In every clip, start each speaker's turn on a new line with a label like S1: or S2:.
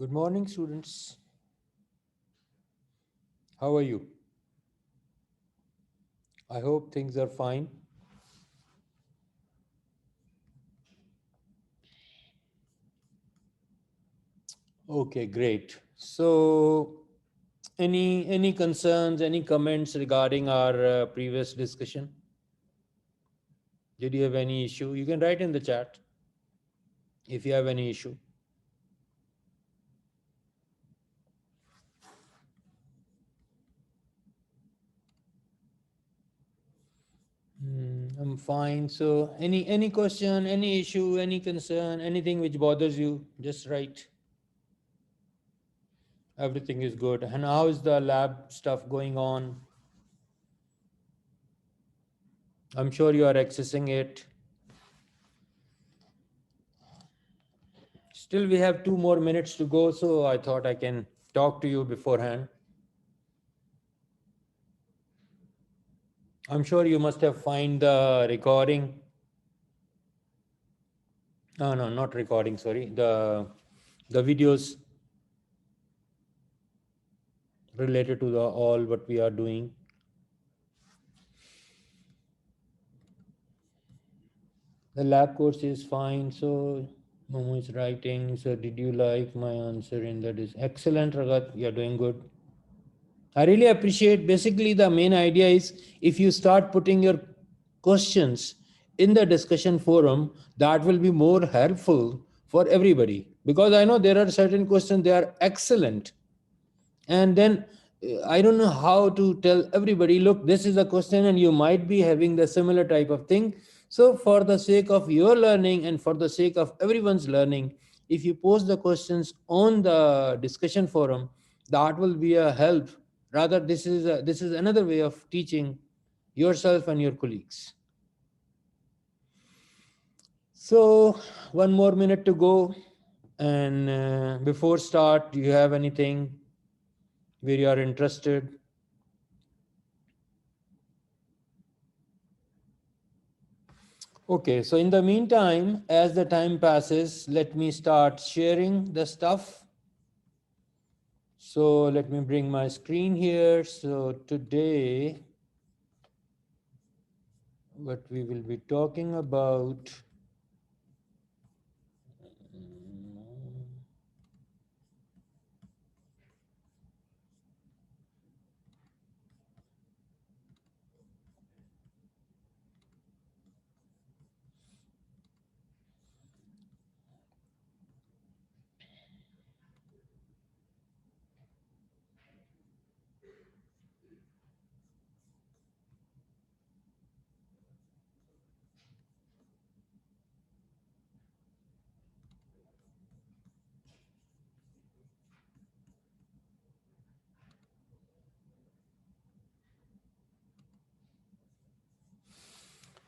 S1: Good morning, students. How are you? I hope things are fine. Okay, great. So, any concerns, any comments regarding our previous discussion? Did you have any issue? You can write in the chat if you have any issue. I'm fine. So, any question, any issue, any concern, anything which bothers you, just write. Everything is good. And how is the lab stuff going on? I'm sure you are accessing it. Still, we have 2 more minutes to go, so I thought I can talk to you beforehand. I'm sure you must have find the recording. No, no, not recording. Sorry, the videos related to the all what we are doing. The lab course is fine. So Momo is writing. So did you like my answer in that? Is excellent, Ragat. You're doing good. I really appreciate. Basically, the main idea is if you start putting your questions in the discussion forum, that will be more helpful for everybody. Because I know there are certain questions, they are excellent. And then I don't know how to tell everybody, look, this is a question, and you might be having the similar type of thing. So, for the sake of your learning and for the sake of everyone's learning, if you post the questions on the discussion forum, that will be a help. Rather, this is another way of teaching yourself and your colleagues. So, 1 more minute to go. And before start, do you have anything where you are interested? Okay, so in the meantime, as the time passes, let me start sharing the stuff. So let me bring my screen here. So today, what we will be talking about.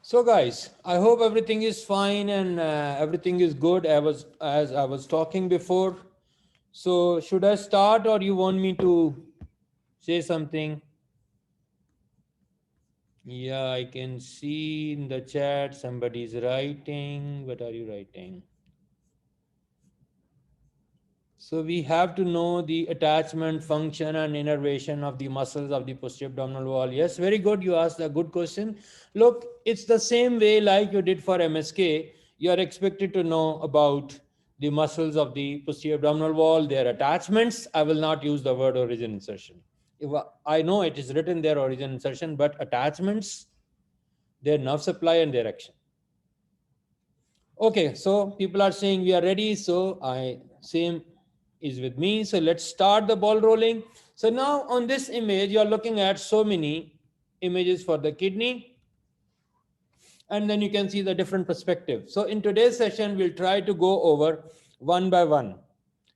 S1: So guys, I hope everything is fine and everything is good. As I was talking before. So should I start or you want me to say something? Yeah, I can see in the chat somebody's writing. What are you writing? So we have to know the attachment function and innervation of the muscles of the posterior abdominal wall. Yes, very good. You asked a good question. Look, it's the same way like you did for MSK. You are expected to know about the muscles of the posterior abdominal wall, their attachments. I will not use the word origin insertion. If I know it is written there origin insertion, but attachments, their nerve supply and their action. Okay, so people are saying we are ready. So same is with me. So let's start the ball rolling. So now on this image, you are looking at so many images for the kidney, and then you can see the different perspective. So in today's session, we'll try to go over one by one.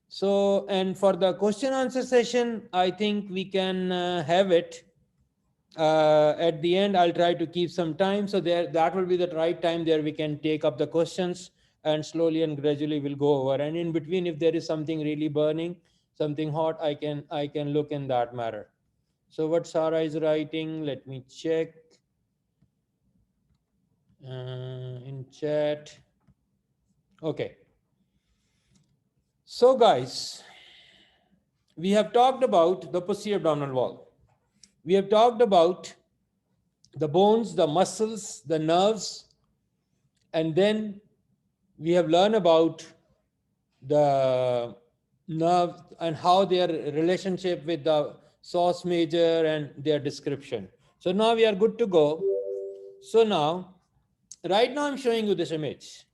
S1: So, and for the question answer session, I think we can have it at the end. I'll try to keep some time, so there that will be the right time. There we can take up the questions, and slowly and gradually we'll go over. And in between, if there is something really burning, something hot, I can look in that matter. So what Sarah is writing, let me check in chat. Okay, so guys, We have talked about the posterior abdominal wall. We have talked about the bones, the muscles, the nerves, and then we have learned about the nerve and how their relationship with the source major and their description. So now we are good to go. So now, right now I'm showing you this image.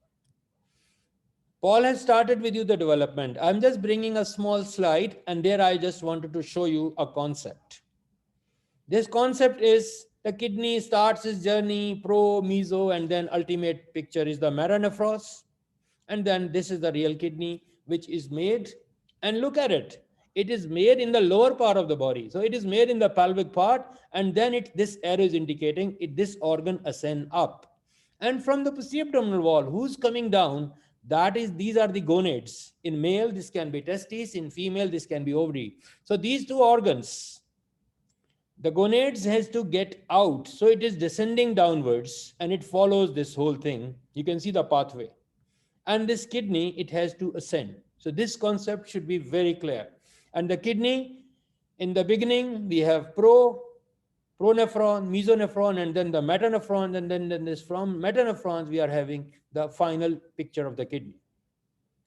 S1: Paul has started with you the development. I'm just bringing a small slide, and there I just wanted to show you a concept. This concept is the kidney starts its journey pro, meso, and then ultimate picture is the metanephros. And then this is the real kidney, which is made. And look at it. It is made in the lower part of the body. So it is made in the pelvic part, and then this arrow is indicating this organ ascend up. And from the posterior abdominal wall, who's coming down? That is, these are the gonads. In male, this can be testes. In female, this can be ovary. So these two organs, the gonads has to get out, so it is descending downwards and it follows this whole thing. You can see the pathway. And this kidney, it has to ascend. So this concept should be very clear. And the kidney, in the beginning we have pronephron, mesonephron, and then the metanephron, and then this from metanephrons we are having the final picture of the kidney.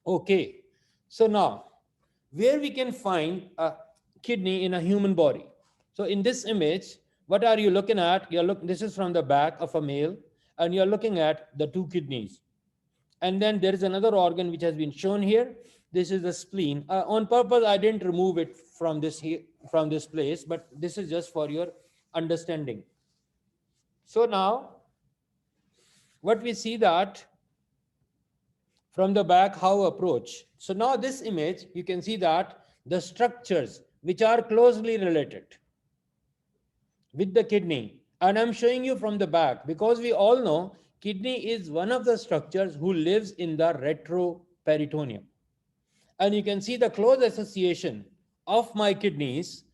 S1: Okay, so now where we can find a kidney in a human body? So in this image, what are you looking at? This is from the back of a male, and you're looking at the two kidneys. And then there is another organ which has been shown here. This is the spleen. On purpose, I didn't remove it from this place, but this is just for your understanding. So now, what we see that from the back, how approach. So now this image, you can see that the structures which are closely related with the kidney, and I'm showing you from the back because we all know kidney is one of the structures who lives in the retroperitoneum. And you can see the close association of my kidneys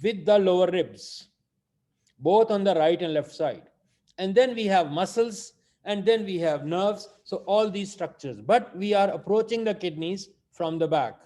S1: with the lower ribs, both on the right and left side. And then we have muscles, and then we have nerves. So all these structures, but we are approaching the kidneys from the back.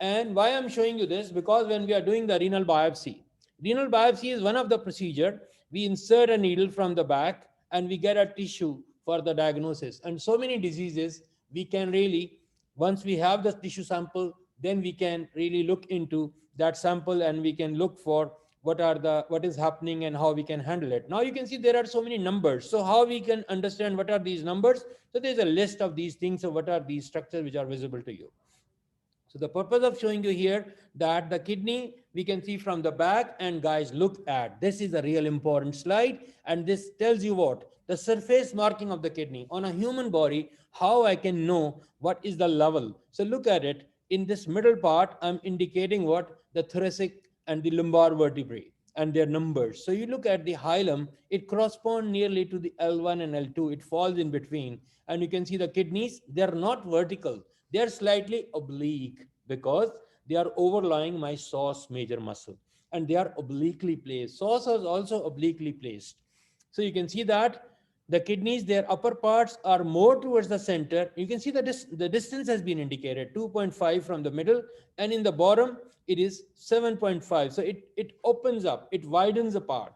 S1: And why I'm showing you this, because when we are doing the renal biopsy is one of the procedure. We insert a needle from the back and we get a tissue for the diagnosis. And so many diseases we can really, once we have the tissue sample, then we can really look into that sample and we can look for what is happening and how we can handle it. Now you can see there are so many numbers. So how we can understand what are these numbers? So there's a list of these things. So what are these structures which are visible to you? So the purpose of showing you here that the kidney we can see from the back, and guys, look at this is a real important slide, and this tells you what the surface marking of the kidney on a human body, how I can know what is the level. So look at it. In this middle part, I'm indicating what the thoracic and the lumbar vertebrae and their numbers. So you look at the hilum, it corresponds nearly to the L1 and L2. It falls in between. And you can see the kidneys, they're not vertical. They're slightly oblique because they are overlying my psoas major muscle. And they are obliquely placed. Psoas is also obliquely placed. So you can see that the kidneys, their upper parts are more towards the center. You can see that the distance has been indicated, 2.5 from the middle, and in the bottom, it is 7.5. So it opens up, it widens apart.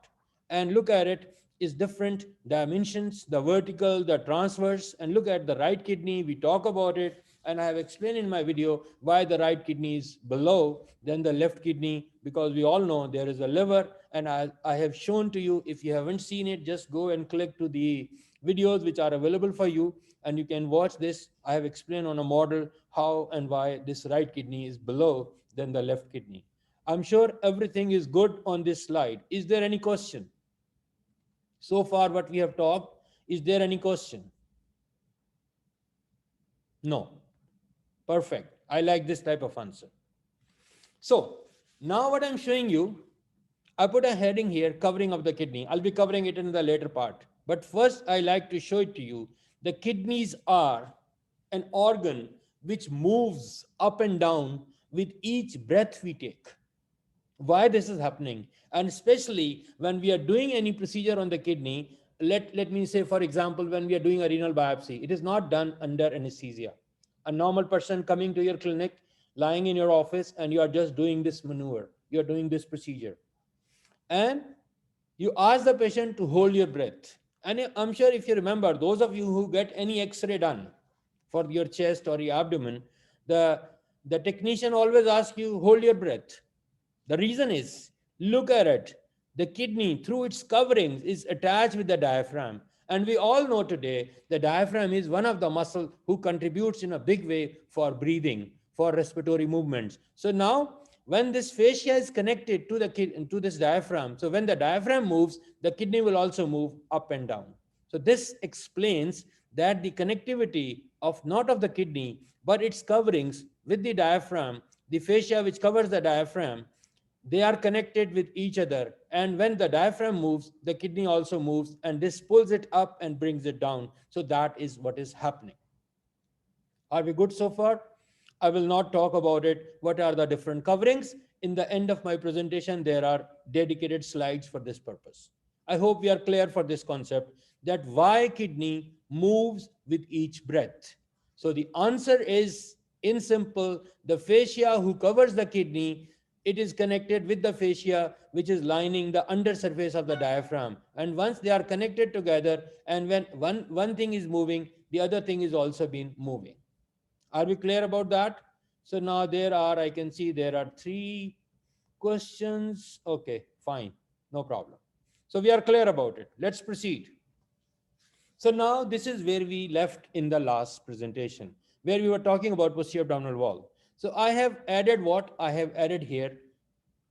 S1: And look at it, is different dimensions, the vertical, the transverse, and look at the right kidney, we talk about it, and I have explained in my video why the right kidney is below than the left kidney, because we all know there is a liver, and I have shown to you. If you haven't seen it, just go and click to the videos which are available for you, and you can watch this. I have explained on a model how and why this right kidney is below than the left kidney. I'm sure everything is good on this slide. Is there any question? So far what we have talked, is there any question? No. Perfect. I like this type of answer. So now what I'm showing you, I put a heading here, covering of the kidney. I'll be covering it in the later part. But first, I like to show it to you. The kidneys are an organ which moves up and down with each breath we take. Why this is happening? And especially when we are doing any procedure on the kidney, let me say, for example, when we are doing a renal biopsy, it is not done under anesthesia. A normal person coming to your clinic, lying in your office and you are just doing this maneuver, you are doing this procedure, and you ask the patient to hold your breath. And I'm sure if you remember, those of you who get any x-ray done for your chest or your abdomen, the the technician always asks you hold your breath. The reason is, look at it. The kidney, through its coverings, is attached with the diaphragm. And we all know today the diaphragm is one of the muscles who contributes in a big way for breathing, for respiratory movements. So now, when this fascia is connected to to this diaphragm, so when the diaphragm moves, the kidney will also move up and down. So this explains that the connectivity of not of the kidney, but its coverings with the diaphragm, the fascia which covers the diaphragm, they are connected with each other, and when the diaphragm moves, the kidney also moves, and this pulls it up and brings it down. So that is what is happening. Are we good so far? I will not talk about it. What are the different coverings? In the end of my presentation, there are dedicated slides for this purpose. I hope we are clear for this concept that why kidney moves with each breath. So the answer is in simple, the fascia who covers the kidney, it is connected with the fascia which is lining the undersurface of the diaphragm. And once they are connected together, and when one thing is moving, the other thing is also been moving. Are we clear about that? So now there are, I can see there are 3 questions. Okay, fine, no problem. So we are clear about it. Let's proceed. So now this is where we left in the last presentation, where we were talking about posterior abdominal wall. So I have added what I have added here.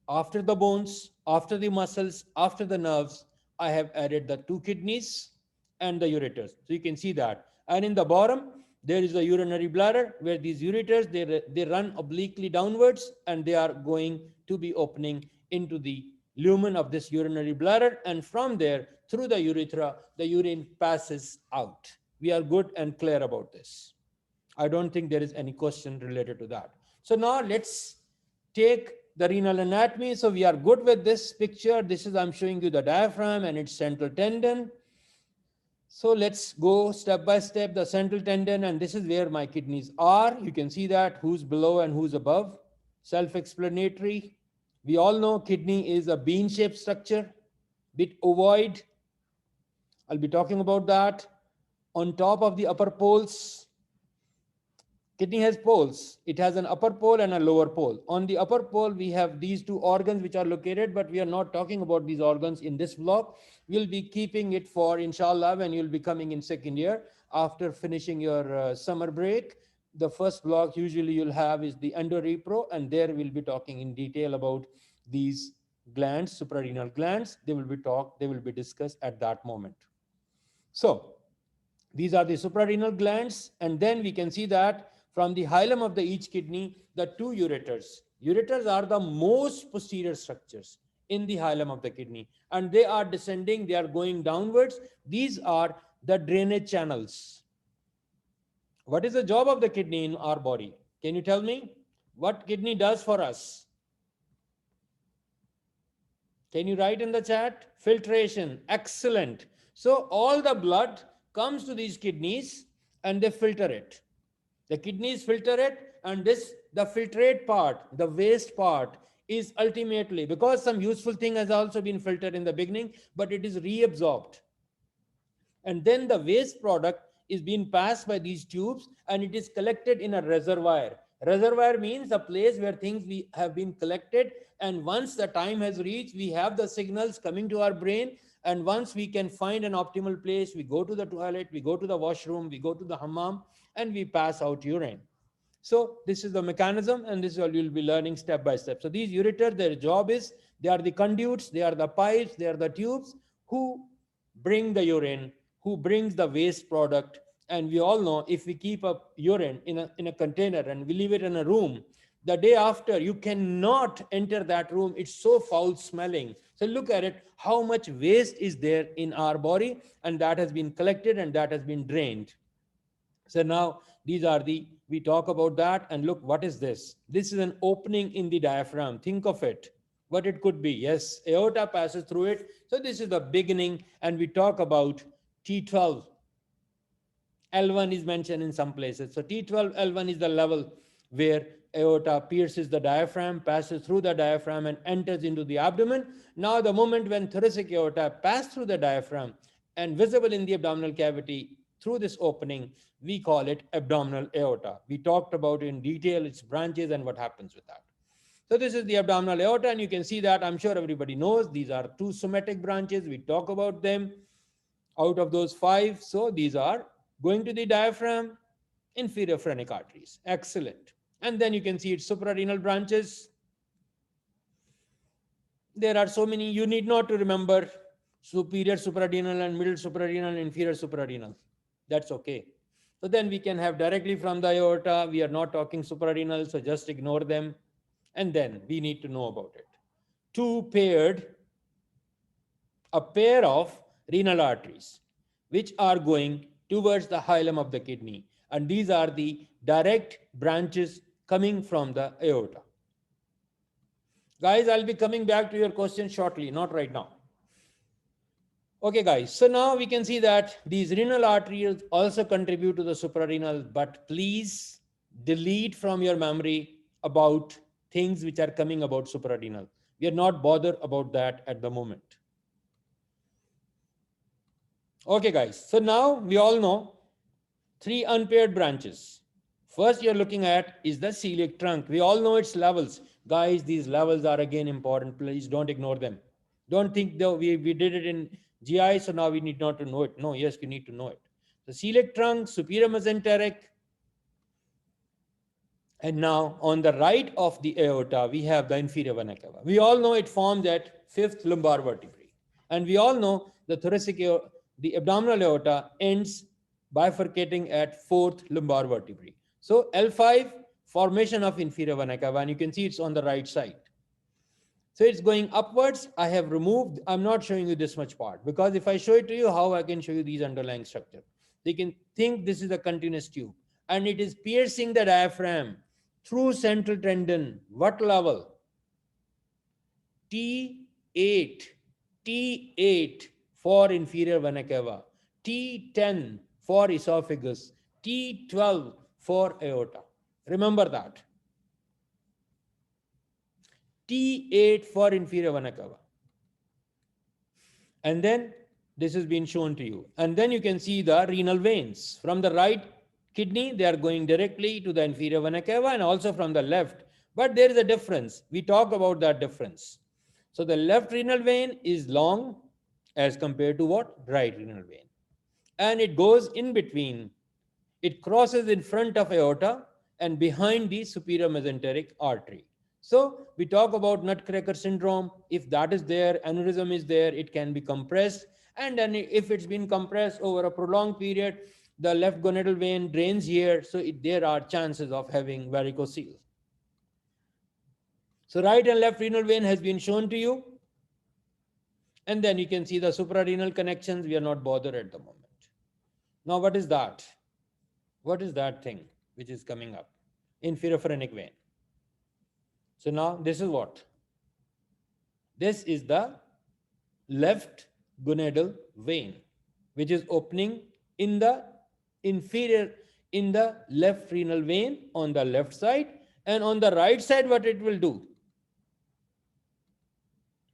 S1: After the bones, after the muscles, after the nerves, I have added the 2 kidneys and the ureters. So you can see that. And in the bottom, there is a urinary bladder where these ureters, they run obliquely downwards, and they are going to be opening into the lumen of this urinary bladder. And from there, through the urethra, the urine passes out. We are good and clear about this. I don't think there is any question related to that. So now let's take the renal anatomy. So we are good with this picture. This is, I'm showing you the diaphragm and its central tendon. So let's go step by step, the central tendon, and this is where my kidneys are. You can see that who's below and who's above. Self-explanatory. We all know kidney is a bean-shaped structure, bit ovoid. I'll be talking about that. On top of the upper poles, kidney has poles. It has an upper pole and a lower pole. On the upper pole, we have these 2 organs which are located, but we are not talking about these organs in this block. We'll be keeping it for, inshallah, when you'll be coming in second year after finishing your summer break. The first block usually you'll have is the endorepro, and there we'll be talking in detail about these glands, suprarenal glands. They will be discussed at that moment. So these are the suprarenal glands, and then we can see that from the hilum of the each kidney, the 2 ureters. Ureters are the most posterior structures in the hilum of the kidney, and they are descending, they are going downwards. These are the drainage channels. What is the job of the kidney in our body? Can you tell me what kidney does for us? Can you write in the chat? Filtration. Excellent. So all the blood comes to these kidneys and they filter it. The kidneys filter it, and the filtrate part, the waste part, is ultimately, because some useful thing has also been filtered in the beginning, but it is reabsorbed. And then the waste product is being passed by these tubes, and it is collected in a reservoir. Reservoir means a place where things we have been collected, and once the time has reached, we have the signals coming to our brain, and once we can find an optimal place, we go to the toilet, we go to the washroom, we go to the hammam, and we pass out urine. So this is the mechanism, and this is all you'll be learning step by step. So these ureters, their job is, they are the conduits, they are the pipes, they are the tubes who bring the urine, who brings the waste product. And we all know, if we keep up urine in a container and we leave it in a room, the day after you cannot enter that room. It's so foul smelling. So look at it, how much waste is there in our body, and that has been collected and that has been drained. So now these are we talk about that, and look, what is this? This is an opening in the diaphragm. Think of it, what it could be. Yes, aorta passes through it. So this is the beginning, and we talk about T12. L1 is mentioned in some places. So T12, L1 is the level where aorta pierces the diaphragm, passes through the diaphragm and enters into the abdomen. Now the moment when thoracic aorta passes through the diaphragm and visible in the abdominal cavity through this opening, we call it abdominal aorta. We talked about in detail its branches and what happens with that. So this is the abdominal aorta, and you can see that, I'm sure everybody knows, these are two somatic branches. We talk about them out of those five. So these are going to the diaphragm, inferior phrenic arteries. Excellent. And then you can see its suprarenal branches. There are so many, you need not to remember superior suprarenal and middle suprarenal and inferior suprarenal. That's okay. So then we can have directly from the aorta. We are not talking suprarenal, so just ignore them. And then we need to know about it. A pair of renal arteries, which are going towards the hilum of the kidney. And these are the direct branches coming from the aorta. Guys, I'll be coming back to your question shortly, not right now. Okay, guys, so now we can see that these renal arteries also contribute to the suprarenal, but please delete from your memory about things which are coming about suprarenal. We are not bothered about that at the moment. Okay, guys, so now we all know three unpaired branches. First you're looking at is the celiac trunk. We all know its levels. Guys, these levels are again important. Please don't ignore them. Don't think though we did it in GI, so now we need not to know it. No, yes, you need to know it. The celiac trunk, superior mesenteric, and now on the right of the aorta, we have the inferior vena cava. We all know it forms at fifth lumbar vertebrae. And we all know the the abdominal aorta ends bifurcating at fourth lumbar vertebrae. So L5, formation of inferior vena cava, and you can see it's on the right side. So it's going upwards. I have removed, I'm not showing you this much part, because if I show it to you, how I can show you these underlying structure? They can think this is a continuous tube, and it is piercing the diaphragm through central tendon. What level? T8. T8 for inferior vena cava. T10 for esophagus. T12 for aorta. Remember that. T8 for inferior vena cava. And then this has been shown to you. And then you can see the renal veins. From the right kidney, they are going directly to the inferior vena cava, and also from the left. But there is a difference. We talk about that difference. So the left renal vein is long as compared to what? Right renal vein. And it goes in between. It crosses in front of aorta and behind the superior mesenteric artery. So we talk about nutcracker syndrome. If that is there, aneurysm is there, it can be compressed. And then if it's been compressed over a prolonged period, the left gonadal vein drains here. So there are chances of having varicocele. So right and left renal vein has been shown to you. And then you can see the suprarenal connections. We are not bothered at the moment. Now, what is that? What is that thing which is coming up? Inferior phrenic vein. So now this is what? This is the left gonadal vein, which is opening in the inferior, in the left renal vein on the left side. And on the right side, what it will do?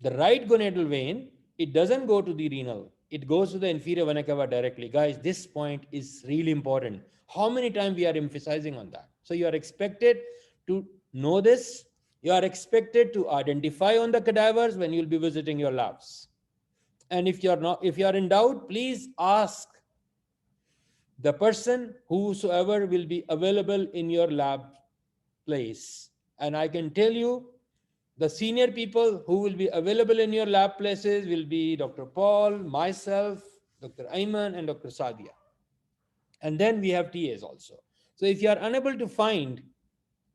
S1: The right gonadal vein, it doesn't go to the renal. It goes to the inferior vena cava directly. Guys, this point is really important. How many times we are emphasizing on that? So you are expected to know this. You are expected to identify on the cadavers when you'll be visiting your labs. And if you are in doubt, please ask the person whosoever will be available in your lab place. And I can tell you, the senior people who will be available in your lab places will be Dr. Paul, myself, Dr. Ayman, and Dr. Sadia. And then we have TAs also. So if you are unable to find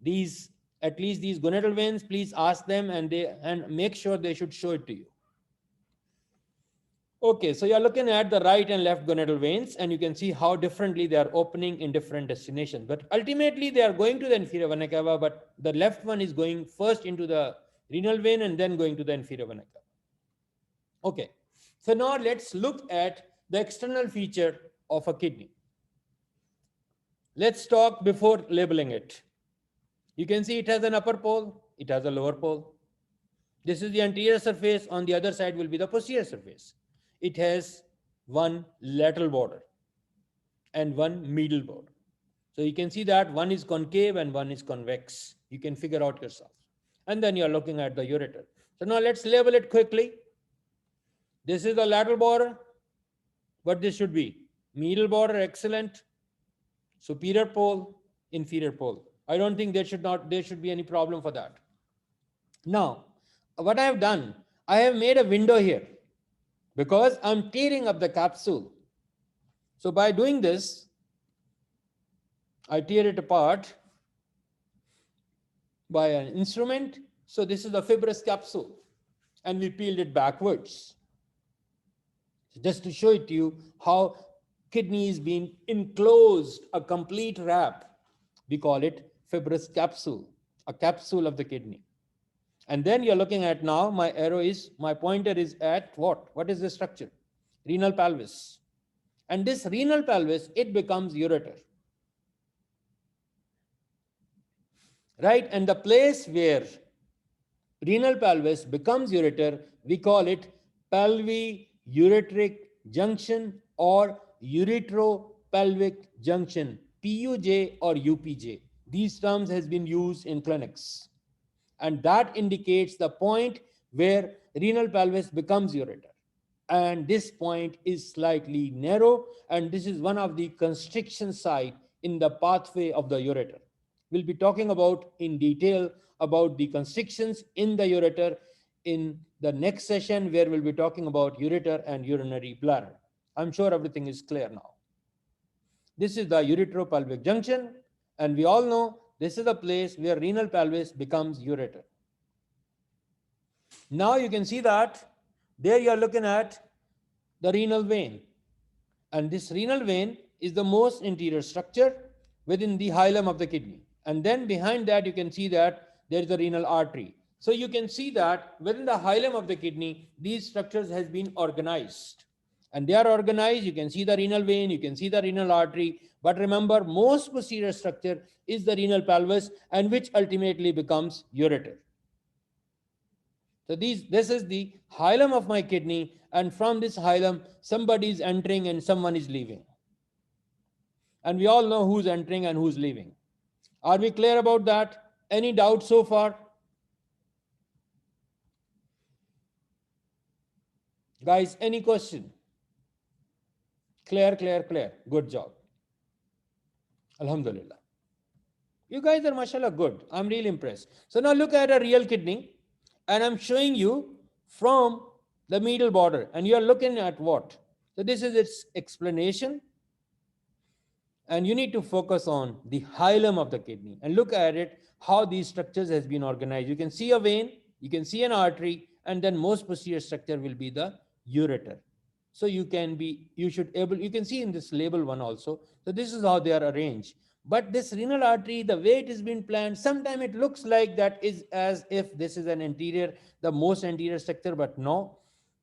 S1: these, at least these gonadal veins, please ask them, and make sure they should show it to you. Okay, so you're looking at the right and left gonadal veins, and you can see how differently they are opening in different destinations. But ultimately, they are going to the inferior vena cava, but the left one is going first into the renal vein and then going to the inferior vena cava. Okay, so now let's look at the external feature of a kidney. Let's talk before labeling it. You can see it has an upper pole, it has a lower pole. This is the anterior surface, on the other side will be the posterior surface. It has one lateral border and one medial border. So you can see that one is concave and one is convex. You can figure out yourself. And then you're looking at the ureter. So now let's label it quickly. This is the lateral border. What this should be? Medial border, excellent. Superior pole, inferior pole. I don't think there should be any problem for that. Now, what I have done, I have made a window here because I'm tearing up the capsule. So by doing this, I tear it apart by an instrument. So this is the fibrous capsule, and we peeled it backwards. Just to show it to you how kidney is being enclosed, a complete wrap. We call it fibrous capsule, a capsule of the kidney. And then you're looking at now, my pointer is at what? What is the structure? Renal pelvis. And this renal pelvis, it becomes ureter. Right? And the place where renal pelvis becomes ureter, we call it pelviureteric junction or uretero-pelvic junction, PUJ or UPJ. These terms has been used in clinics. And that indicates the point where renal pelvis becomes ureter. And this point is slightly narrow, and this is one of the constriction site in the pathway of the ureter. We'll be talking about in detail about the constrictions in the ureter in the next session, where we'll be talking about ureter and urinary bladder. I'm sure everything is clear now. This is the uretero-pelvic junction, and we all know this is the place where renal pelvis becomes ureter. Now you can see that there you are looking at the renal vein. And this renal vein is the most interior structure within the hilum of the kidney. And then behind that, you can see that there is a renal artery. So you can see that within the hilum of the kidney, these structures has been organized. And they are organized. You can see the renal vein, you can see the renal artery. But remember, most posterior structure is the renal pelvis, and which ultimately becomes ureter. So this is the hilum of my kidney, and from this hilum, somebody is entering and someone is leaving. And we all know who's entering and who's leaving. Are we clear about that? Any doubt so far? Guys, any question? Clear, clear, clear. Good job. Alhamdulillah. You guys are mashallah good. I'm really impressed. So now look at a real kidney, and I'm showing you from the medial border, and you are looking at what? So this is its explanation, and you need to focus on the hilum of the kidney and look at it, how these structures has been organized. You can see a vein, you can see an artery, and then most posterior structure will be the ureter. So you can see in this label one also. So this is how they are arranged. But this renal artery, the way it has been planned, sometimes it looks like that is as if this is an anterior, the most anterior structure, but no.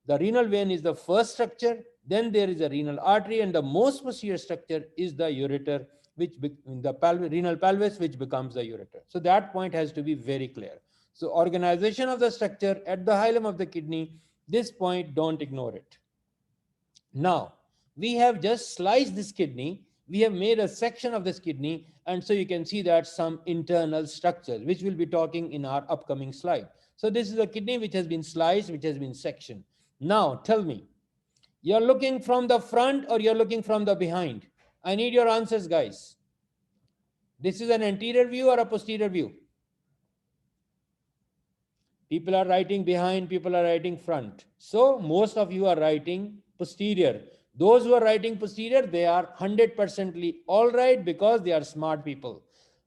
S1: The renal vein is the first structure, then there is a renal artery, and the most posterior structure is the ureter, renal pelvis, which becomes the ureter. So that point has to be very clear. So organization of the structure at the hilum of the kidney, this point, don't ignore it. Now, we have just sliced this kidney. We have made a section of this kidney, and so you can see that some internal structures, which we'll be talking in our upcoming slide. So this is a kidney which has been sliced, which has been sectioned. Now, tell me, you're looking from the front or you're looking from the behind? I need your answers, guys. This is an anterior view or a posterior view? People are writing behind, people are writing front. So most of you are writing posterior. Those who are writing posterior, they are 100% all right because they are smart people.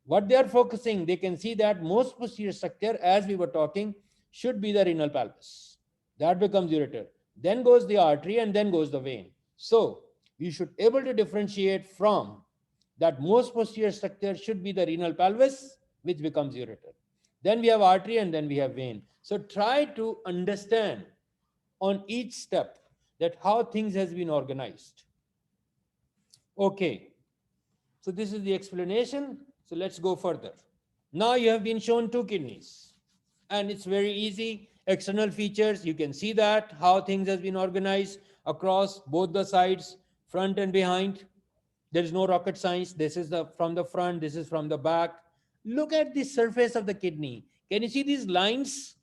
S1: What they are focusing, they can see that most posterior structure, as we were talking, should be the renal pelvis. That becomes ureter. Then goes the artery, and then goes the vein. So you should able to differentiate from that most posterior structure should be the renal pelvis, which becomes ureter. Then we have artery, and then we have vein. So try to understand on each step that how things has been organized. Okay. So this is the explanation. So let's go further. Now you have been shown two kidneys, and it's very easy. External features, you can see that how things has been organized across both the sides, front and behind. There is no rocket science. This is the from the front, this is from the back. Look at the surface of the kidney. Can you see these lines?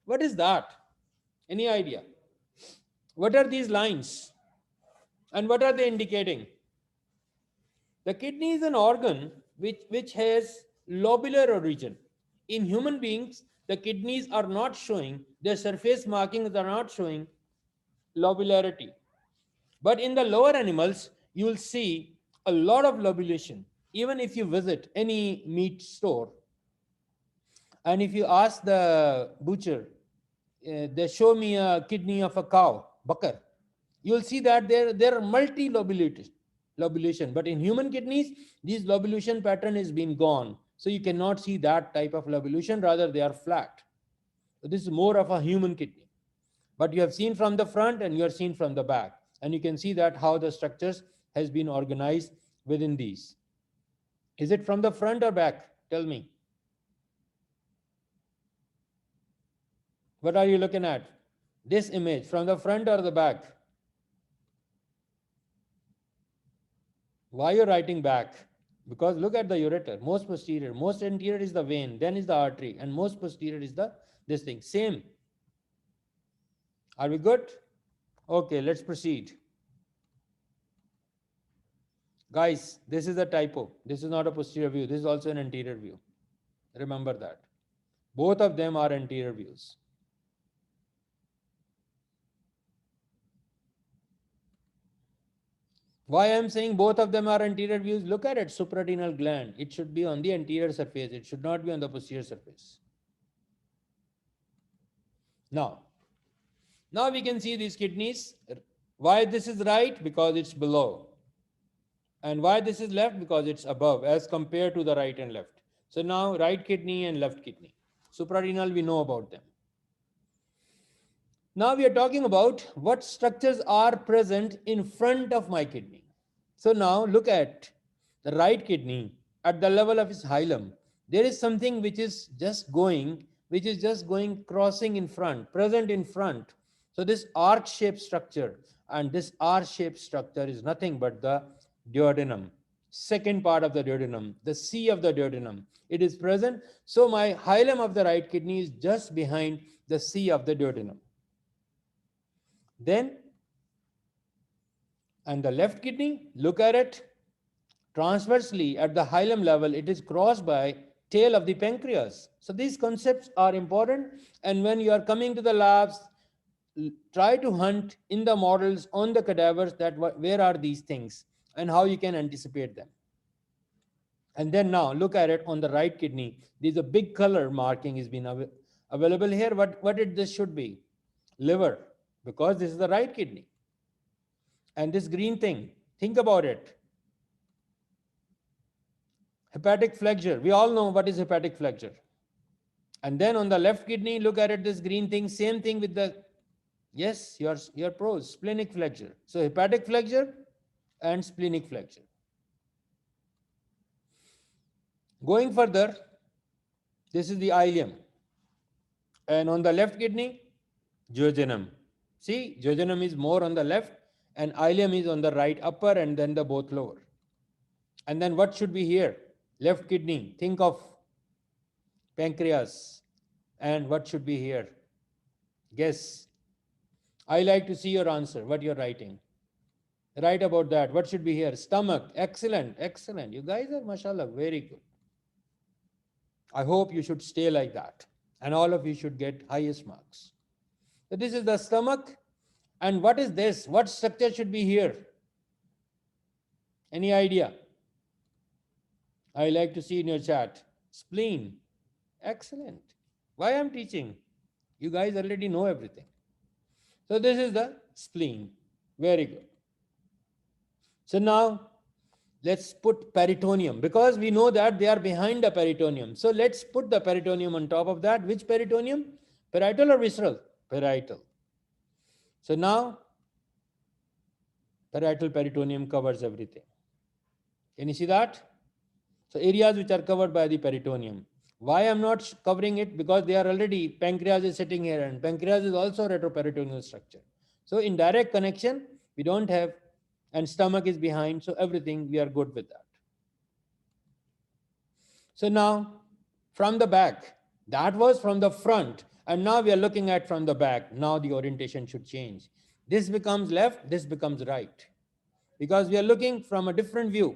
S1: What is that? Any idea? What are these lines? And what are they indicating? The kidney is an organ which has lobular origin. In human beings, the kidneys are not showing, their surface markings are not showing lobularity. But in the lower animals, you will see a lot of lobulation. Even if you visit any meat store and if you ask the butcher, they show me a kidney of a cow, bakar, you'll see that there are multi lobulation. But in human kidneys, this lobulation pattern has been gone. So you cannot see that type of lobulation, rather they are flat. So this is more of a human kidney. But you have seen from the front and you are seen from the back. And you can see that how the structures has been organized within these. Is it from the front or back? Tell me. What are you looking at? This image from the front or the back? Why you're writing back? Because look at the ureter, most posterior, most anterior is the vein, then is the artery, and most posterior is the this thing. Same. Are we good? Okay, let's proceed. Guys, this is a typo. This is not a posterior view. This is also an anterior view. Remember that. Both of them are anterior views. Why I'm saying both of them are anterior views? Look at it, suprarenal gland. It should be on the anterior surface. It should not be on the posterior surface. Now we can see these kidneys. Why this is right? Because it's below. And why this is left? Because it's above as compared to the right and left. So now right kidney and left kidney. Suprarenal, we know about them. Now we are talking about what structures are present in front of my kidney. So now look at the right kidney at the level of its hilum. There is something which is just going, crossing in front, present in front. So this arc-shaped structure, and this arc-shaped structure is nothing but the duodenum. Second part of the duodenum, the C of the duodenum. It is present. So my hilum of the right kidney is just behind the C of the duodenum. Then, and the left kidney, look at it. Transversely at the hilum level, it is crossed by tail of the pancreas. So these concepts are important. And when you are coming to the labs, try to hunt in the models on the cadavers that where are these things and how you can anticipate them. And then now look at it on the right kidney. There's a big color marking is been available here. What it this should be? Liver, because this is the right kidney. And this green thing, think about it. Hepatic flexure. We all know what is hepatic flexure. And then on the left kidney, look at it, this green thing, same thing with the, yes, your pros, splenic flexure. So hepatic flexure and splenic flexure. Going further, this is the ileum. And on the left kidney, duodenum. See, duodenum is more on the left and ileum is on the right upper and then the both lower. And then what should be here? Left kidney, think of pancreas. And what should be here? Guess. I like to see your answer, what you're writing. Write about that. What should be here? Stomach. Excellent, excellent. You guys are, mashallah, very good. I hope you should stay like that. And all of you should get highest marks. So this is the stomach. And what is this? What structure should be here? Any idea? I like to see in your chat. Spleen. Excellent. Why I'm teaching? You guys already know everything. So this is the spleen. Very good. So now let's put peritoneum, because we know that they are behind the peritoneum. So let's put the peritoneum on top of that. Which peritoneum? Parietal or visceral? Parietal. So now parietal peritoneum covers everything. Can you see that? So areas which are covered by the peritoneum. Why I'm not covering it? Because they are already, pancreas is sitting here and pancreas is also retroperitoneal structure. So in direct connection, we don't have, and stomach is behind. So everything, we are good with that. So now from the back, that was from the front. And now we are looking at from the back. Now the orientation should change. This becomes left, this becomes right. Because we are looking from a different view.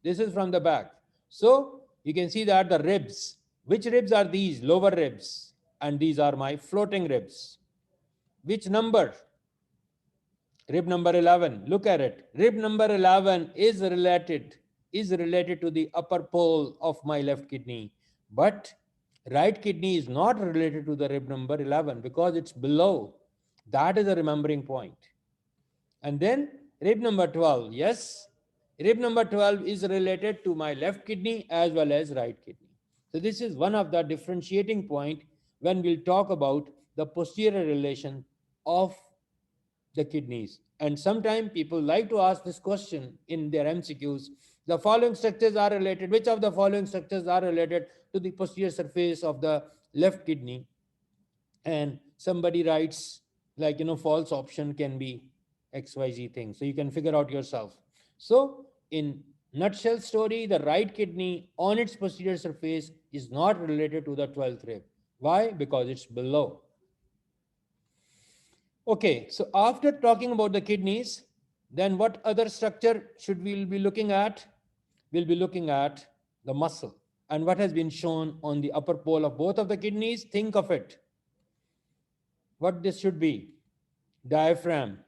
S1: This is from the back. So you can see that the ribs, which ribs are these? Lower ribs. And these are my floating ribs. Which number? Rib number 11. Look at it. Rib number 11 is related to the upper pole of my left kidney. But right kidney is not related to the rib number 11 because it's below. That is a remembering point. And then rib number 12, yes, rib number 12 is related to my left kidney as well as right kidney. So this is one of the differentiating point when we'll talk about the posterior relation of the kidneys. And sometimes people like to ask this question in their MCQs. The following structures are related. Which of the following structures are related to the posterior surface of the left kidney? And somebody writes, like, false option can be XYZ thing. So you can figure out yourself. So in nutshell story, the right kidney on its posterior surface is not related to the 12th rib. Why? Because it's below. Okay, so after talking about the kidneys, then what other structure should we be looking at? We'll be looking at the muscle. And what has been shown on the upper pole of both of the kidneys, think of it. What this should be? Diaphragm.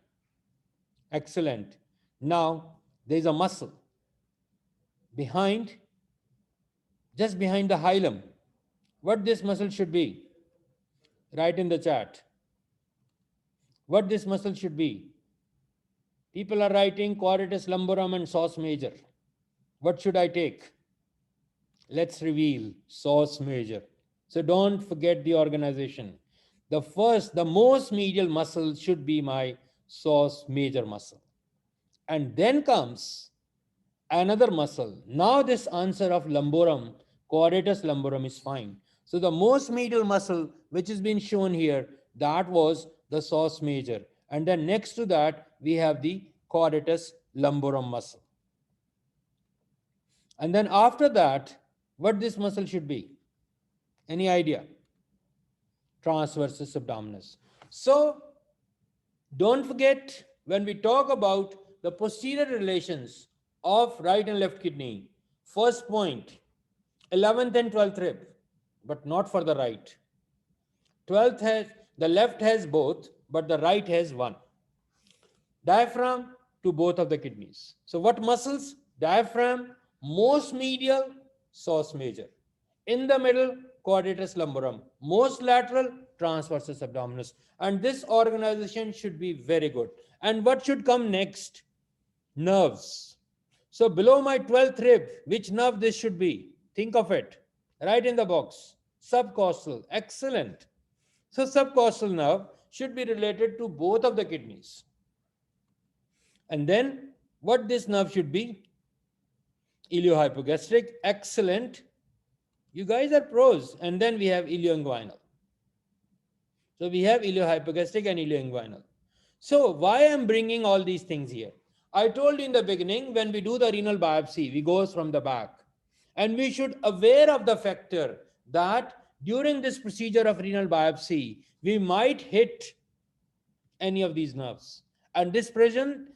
S1: Excellent. Now, there is a muscle behind, just behind the hilum. What this muscle should be? Write in the chat. What this muscle should be? People are writing quadratus lumborum and psoas major. What should I take? Let's reveal psoas major. So don't forget the organization. The most medial muscle should be my psoas major muscle. And then comes another muscle. Now this answer of lumborum, quadratus lumborum is fine. So the most medial muscle which has been shown here, that was the psoas major. And then next to that, we have the quadratus lumborum muscle. And then after that, what this muscle should be? Any idea? Transversus abdominis. So don't forget, when we talk about the posterior relations of right and left kidney, first point, 11th and 12th rib, but not for the right. 12th has, the left has both, but the right has one. Diaphragm to both of the kidneys. So what muscles? Diaphragm, most medial, psoas major. In the middle, quadratus lumborum. Most lateral, transversus abdominis. And this organization should be very good. And what should come next? Nerves. So below my 12th rib, which nerve this should be? Think of it. Right in the box. Subcostal. Excellent. So subcostal nerve should be related to both of the kidneys. And then what this nerve should be? Iliohypogastric. Excellent. You guys are pros. And then we have ilioinguinal. So we have iliohypogastric and ilioinguinal. So why I'm bringing all these things here? I told you in the beginning, when we do the renal biopsy, we goes from the back. And we should aware of the factor that during this procedure of renal biopsy, we might hit any of these nerves. And this patient,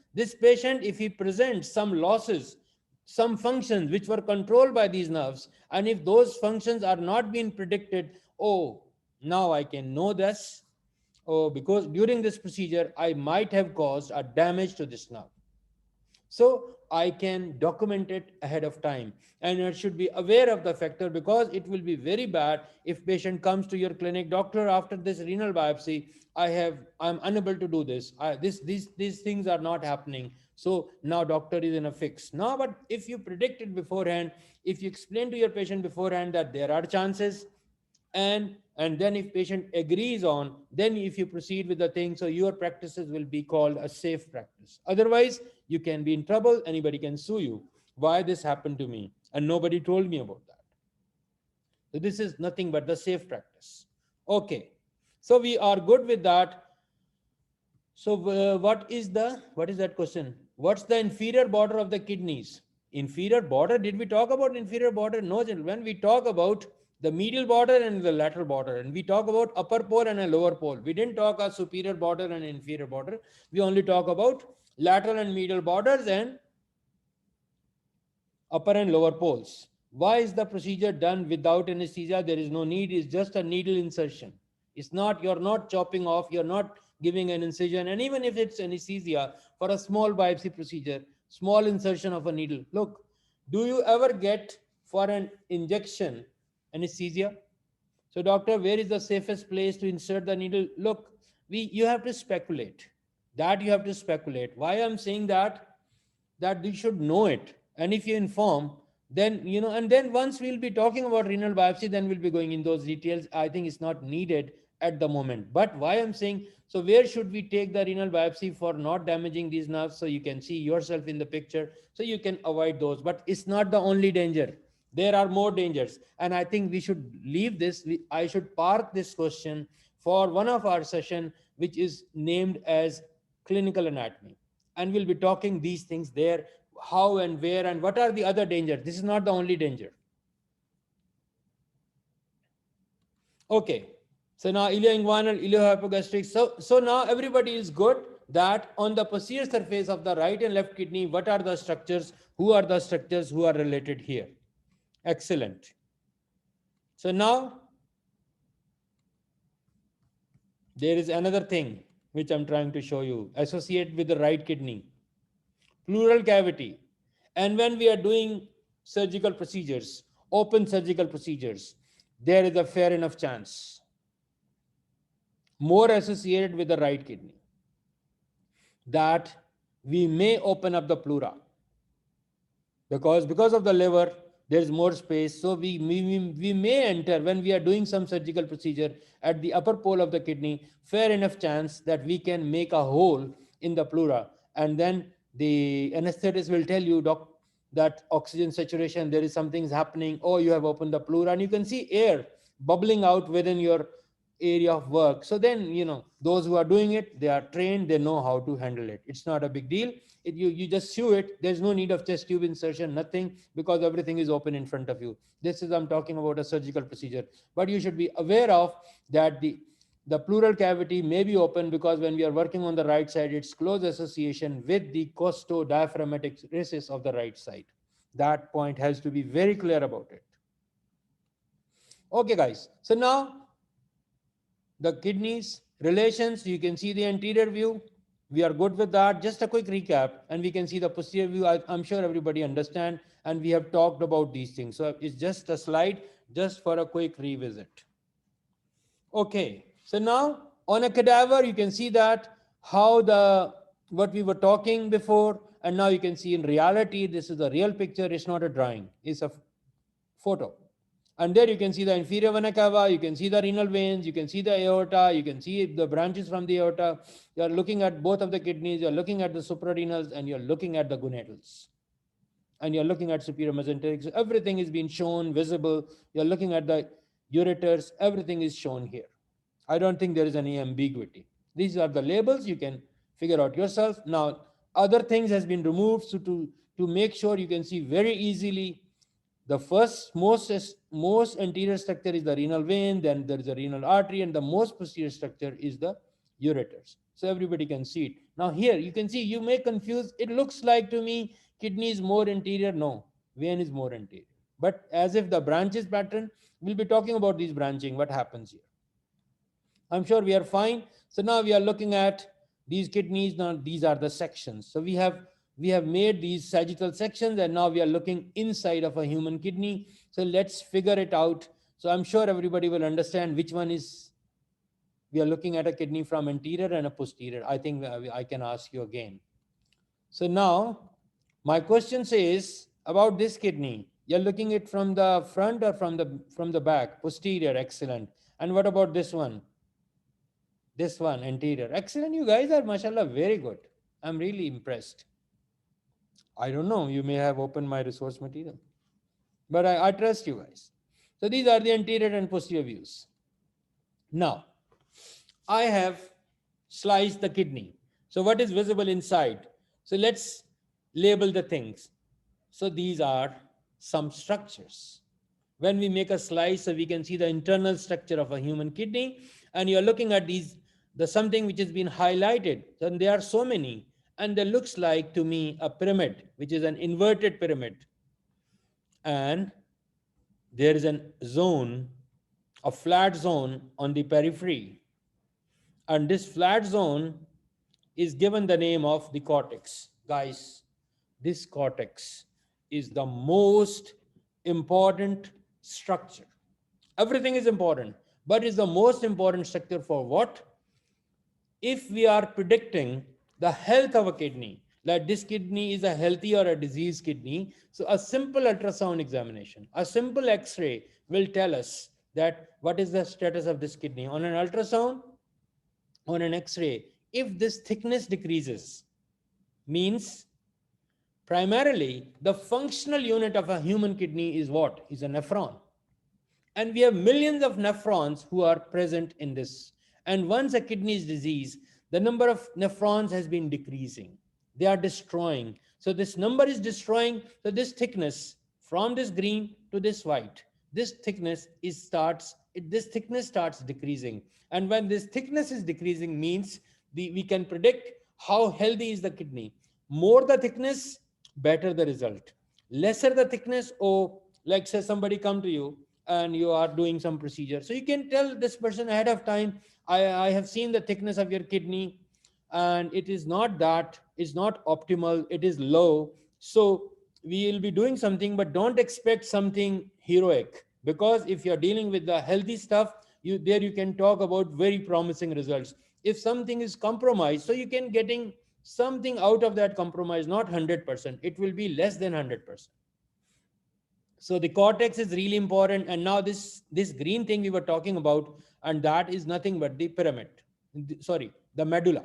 S1: if he presents some losses, some functions which were controlled by these nerves, and if those functions are not being predicted, oh, now I can know this, oh, because during this procedure, I might have caused a damage to this nerve. So I can document it ahead of time, and I should be aware of the factor, because it will be very bad if patient comes to your clinic, doctor, after this renal biopsy, I'm unable to do this. These things are not happening. So now doctor is in a fix. No, but if you predict it beforehand, if you explain to your patient beforehand that there are chances, and then if patient agrees on, then if you proceed with the thing, so your practices will be called a safe practice. Otherwise, you can be in trouble. Anybody can sue you. Why this happened to me? And nobody told me about that. So this is nothing but the safe practice. Okay. So we are good with that. So what is that question? What's the inferior border of the kidneys? Inferior border? Did we talk about inferior border? No, gentlemen. We talk about the medial border and the lateral border, and we talk about upper pole and a lower pole. We didn't talk a superior border and inferior border. We only talk about lateral and medial borders and upper and lower poles. Why is the procedure done without anesthesia? There is no need. It's just a needle insertion. It's not, you're not chopping off, you're not giving an incision. And even if it's anesthesia for a small biopsy procedure, small insertion of a needle. Look, do you ever get for an injection anesthesia? So, doctor, where is the safest place to insert the needle? Look, you have to speculate. That you have to speculate. Why I'm saying that? That you should know it. And if you inform, then and then once we'll be talking about renal biopsy, then we'll be going in those details. I think it's not needed at the moment. But why I'm saying, so where should we take the renal biopsy for not damaging these nerves, so you can see yourself in the picture, so you can avoid those. But it's not the only danger. There are more dangers, and I think we should leave this. I should park this question for one of our session, which is named as clinical anatomy, and we'll be talking these things there, how and where and what are the other dangers. This is not the only danger. Okay, so now ilioinguinal, iliohypogastric. So now everybody is good that on the posterior surface of the right and left kidney, what are the structures, who are the structures who are related here. Excellent. So now there is another thing which I'm trying to show you, associate with the right kidney, pleural cavity. And when we are doing surgical procedures, open surgical procedures, there is a fair enough chance, more associated with the right kidney, that we may open up the pleura, because of the liver there is more space. So we may enter, when we are doing some surgical procedure at the upper pole of the kidney, fair enough chance that we can make a hole in the pleura, and then the anesthetist will tell you, doc, that oxygen saturation, there is something's happening. Oh, you have opened the pleura, and you can see air bubbling out within your area of work. So then, those who are doing it, they are trained, they know how to handle it. It's not a big deal. You just sew it. There's no need of chest tube insertion, nothing, because everything is open in front of you. This is, I'm talking about a surgical procedure. But you should be aware of that the pleural cavity may be open, because when we are working on the right side, it's close association with the costodiaphragmatic recess of the right side. That point has to be very clear about it. Okay, guys. So now the kidneys relations, you can see the anterior view. We are good with that. Just a quick recap, and we can see the posterior view. I'm sure everybody understand, and we have talked about these things. So it's just a slide, just for a quick revisit. Okay, so now on a cadaver, you can see that how what we were talking before, and now you can see in reality, this is a real picture. It's not a drawing, it's a photo. And there you can see the inferior vena cava, you can see the renal veins, you can see the aorta, you can see the branches from the aorta. You are looking at both of the kidneys, you're looking at the suprarenals, and you're looking at the gonadals. And you're looking at superior mesenteric. So everything is being shown, visible. You're looking at the ureters, everything is shown here. I don't think there is any ambiguity. These are the labels, you can figure out yourself. Now, other things has been removed, so to make sure you can see very easily. The first most anterior structure is the renal vein, then there is a renal artery, and the most posterior structure is the ureters. So everybody can see it. Now here you can see, you may confuse, it looks like to me kidney is more anterior. No, vein is more anterior. But as if the branches pattern, we'll be talking about these branching, what happens here. I'm sure we are fine. So now we are looking at these kidneys. Now these are the sections. So we have made these sagittal sections, and now we are looking inside of a human kidney. So let's figure it out. So I'm sure everybody will understand which one is. We are looking at a kidney from anterior and a posterior. I think I can ask you again. So now my question says about this kidney. You're looking it from the front or from the back? Posterior. Excellent. And what about this one? This one, anterior. Excellent. You guys are, mashallah, very good. I'm really impressed. I don't know. You may have opened my resource material, but I trust you guys. So these are the anterior and posterior views. Now, I have sliced the kidney. So what is visible inside? So let's label the things. So these are some structures. When we make a slice, so we can see the internal structure of a human kidney, and you're looking at these, the something which has been highlighted. And there are so many, and there looks like to me a pyramid, which is an inverted pyramid. And there is a zone, a flat zone on the periphery. And this flat zone is given the name of the cortex. Guys, this cortex is the most important structure. Everything is important, but is the most important structure for what? If we are predicting the health of a kidney, like this kidney is a healthy or a diseased kidney, so a simple ultrasound examination, a simple x-ray will tell us that what is the status of this kidney. On an ultrasound, on an x-ray, if this thickness decreases, means primarily the functional unit of a human kidney is what? Is a nephron. And we have millions of nephrons who are present in this. And once a kidney is diseased, the number of nephrons has been decreasing. They are destroying. So this number is destroying. So this thickness from this green to this white, this thickness starts decreasing. And when this thickness is decreasing, means we can predict how healthy is the kidney. More the thickness, better the result. Lesser the thickness, oh, like say somebody come to you and you are doing some procedure, so you can tell this person ahead of time, I have seen the thickness of your kidney and it is not that, it's not optimal, it is low. So we will be doing something, but don't expect something heroic, because if you're dealing with the healthy stuff, you can talk about very promising results. If something is compromised, so you can getting something out of that compromise, not 100%, it will be less than 100%. So the cortex is really important. And now this green thing we were talking about, and that is nothing but the pyramid. Sorry, the medulla.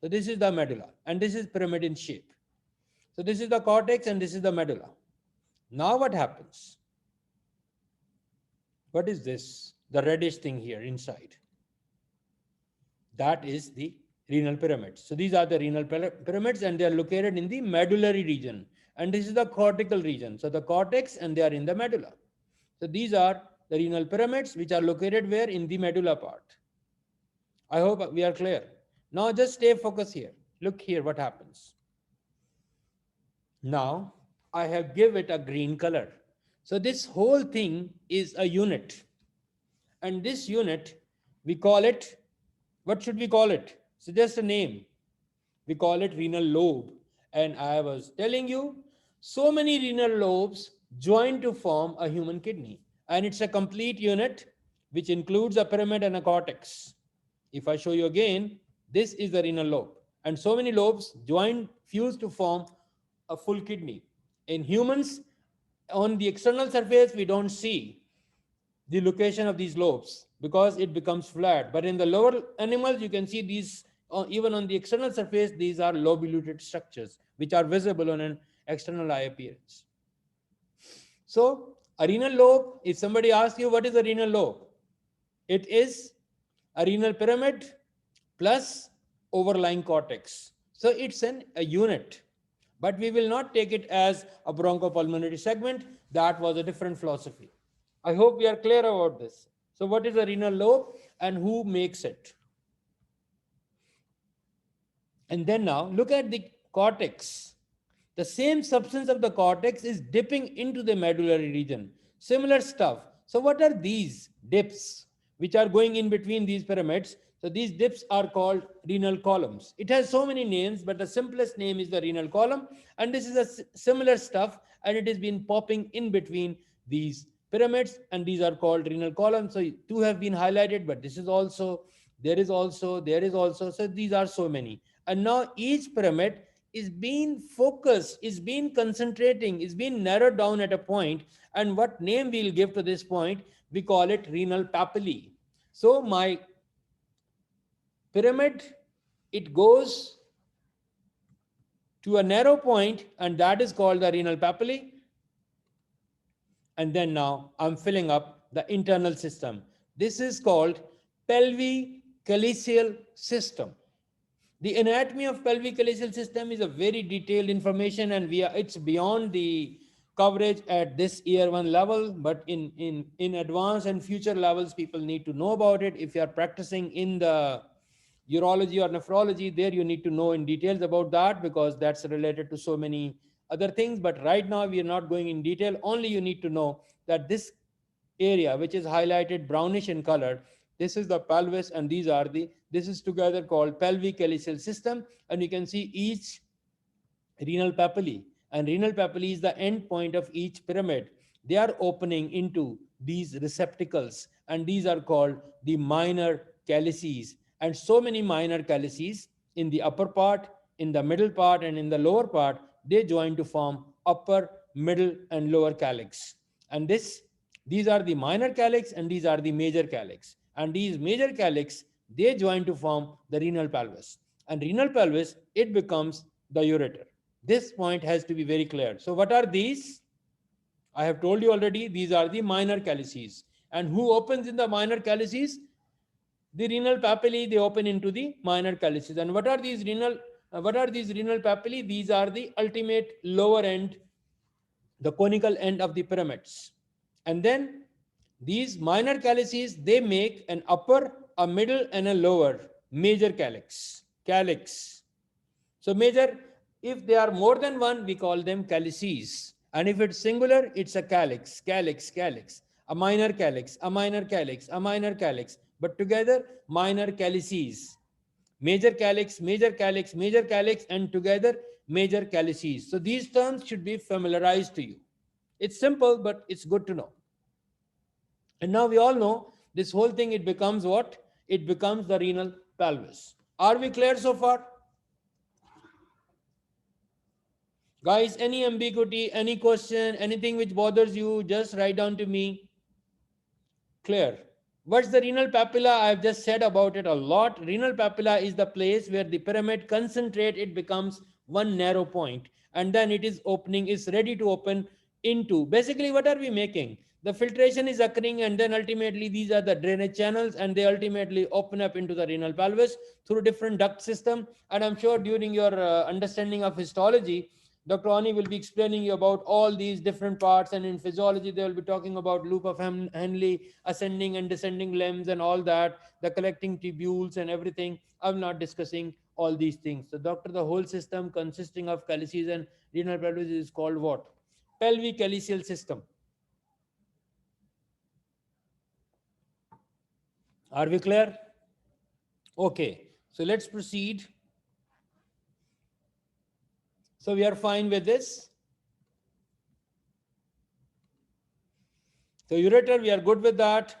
S1: So this is the medulla, and this is pyramid in shape. So this is the cortex, and this is the medulla. Now what happens? What is this? The reddish thing here inside. That is the renal pyramids. So these are the renal pyramids, and they are located in the medullary region. And this is the cortical region. So the cortex, and they are in the medulla. So these are the renal pyramids, which are located where? In the medulla part. I hope we are clear. Now just stay focused here. Look here what happens. Now I have give it a green color. So this whole thing is a unit. And this unit, we call it, what should we call it? So just a name. We call it renal lobe. And I was telling you, so many renal lobes join to form a human kidney. And it's a complete unit which includes a pyramid and a cortex. If I show you again, this is the renal lobe. And so many lobes join, fuse to form a full kidney. In humans, on the external surface, we don't see the location of these lobes because it becomes flat. But in the lower animals, you can see these, even on the external surface, these are lobulated structures which are visible on an external eye appearance. So a renal lobe, if somebody asks you what is a renal lobe, it is a renal pyramid plus overlying cortex. So it's a unit, but we will not take it as a bronchopulmonary segment. That was a different philosophy. I hope we are clear about this. So what is a renal lobe and who makes it? And then now look at the cortex. The same substance of the cortex is dipping into the medullary region. Similar stuff. So what are these dips which are going in between these pyramids? So these dips are called renal columns. It has so many names, but the simplest name is the renal column. And this is a similar stuff, and it has been popping in between these pyramids, and these are called renal columns. So two have been highlighted, but this is also, there is also, there is also. So these are so many. And now each pyramid is being focused, is being concentrating, is being narrowed down at a point. And what name we'll give to this point? We call it renal papillae. So my pyramid, it goes to a narrow point, and that is called the renal papillae. And then now I'm filling up the internal system. This is called pelvic-calyceal system. The anatomy of pelvic-calyceal system is a very detailed information, and it's beyond the coverage at this year one level, but in advanced and future levels, people need to know about it. If you are practicing in the urology or nephrology, there you need to know in details about that, because that's related to so many other things. But right now we are not going in detail. Only you need to know that this area, which is highlighted brownish in color, this is the pelvis, and this is together called pelvic calyceal system. And you can see each renal papillae, and renal papillae is the end point of each pyramid. They are opening into these receptacles, and these are called the minor calyces. And so many minor calyces in the upper part, in the middle part, and in the lower part, they join to form upper, middle, and lower calyx. And these are the minor calyx, and these are the major calyx. And these major calyx, they join to form the renal pelvis. And renal pelvis, it becomes the ureter. This point has to be very clear. So what are these? I have told you already, these are the minor calyces. And who opens in the minor calyces? The renal papillae, they open into the minor calyces. And what are these renal papillae? These are the ultimate lower end, the conical end of the pyramids. And then these minor calyces, they make an upper, a middle, and a lower major calyx. Calyx. So major, if they are more than one, we call them calyces. And if it's singular, it's a calyx, calyx, calyx. A minor calyx, a minor calyx, a minor calyx. But together, minor calyces. Major calyx, major calyx, major calyx, and together, major calyces. So these terms should be familiarized to you. It's simple, but it's good to know. And now we all know this whole thing, it becomes what? It becomes the renal pelvis. Are we clear so far? Guys, any ambiguity, any question, anything which bothers you, just write down to me. Clear. What's the renal papilla? I've just said about it a lot. Renal papilla is the place where the pyramid concentrate, it becomes one narrow point, and then it is opening, is ready to open into. Basically, what are we making? The filtration is occurring, and then ultimately these are the drainage channels, and they ultimately open up into the renal pelvis through different duct system. And I'm sure during your understanding of histology, Dr. Ani will be explaining you about all these different parts, and in physiology they will be talking about loop of Henle, ascending and descending limbs, and all that, the collecting tubules and everything. I'm not discussing all these things. So, doctor, the whole system consisting of calyces and renal pelvis is called what? Pelvic calyceal system. Are we clear? Okay, so let's proceed. So we are fine with this. So ureter, we are good with that.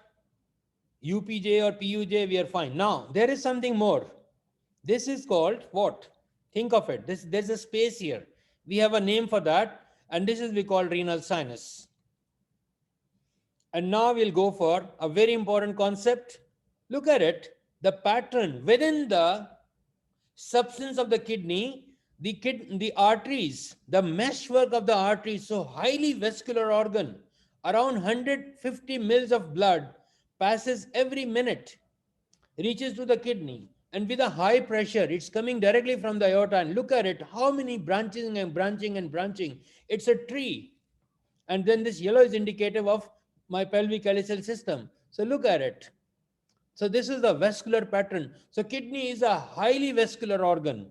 S1: UPJ or PUJ, we are fine. Now, there is something more. This is called what? Think of it. There's a space here. We have a name for that, and this is we call renal sinus. And now we'll go for a very important concept. Look at it. The pattern within the substance of the kidney, the arteries, the meshwork of the arteries, so highly vascular organ, around 150 mils of blood passes every minute, reaches to the kidney, and with a high pressure, it's coming directly from the aorta. And look at it, how many branching and branching and branching. It's a tree. And then this yellow is indicative of my pelvic calyceal system. So look at it. So this is the vascular pattern. So kidney is a highly vascular organ.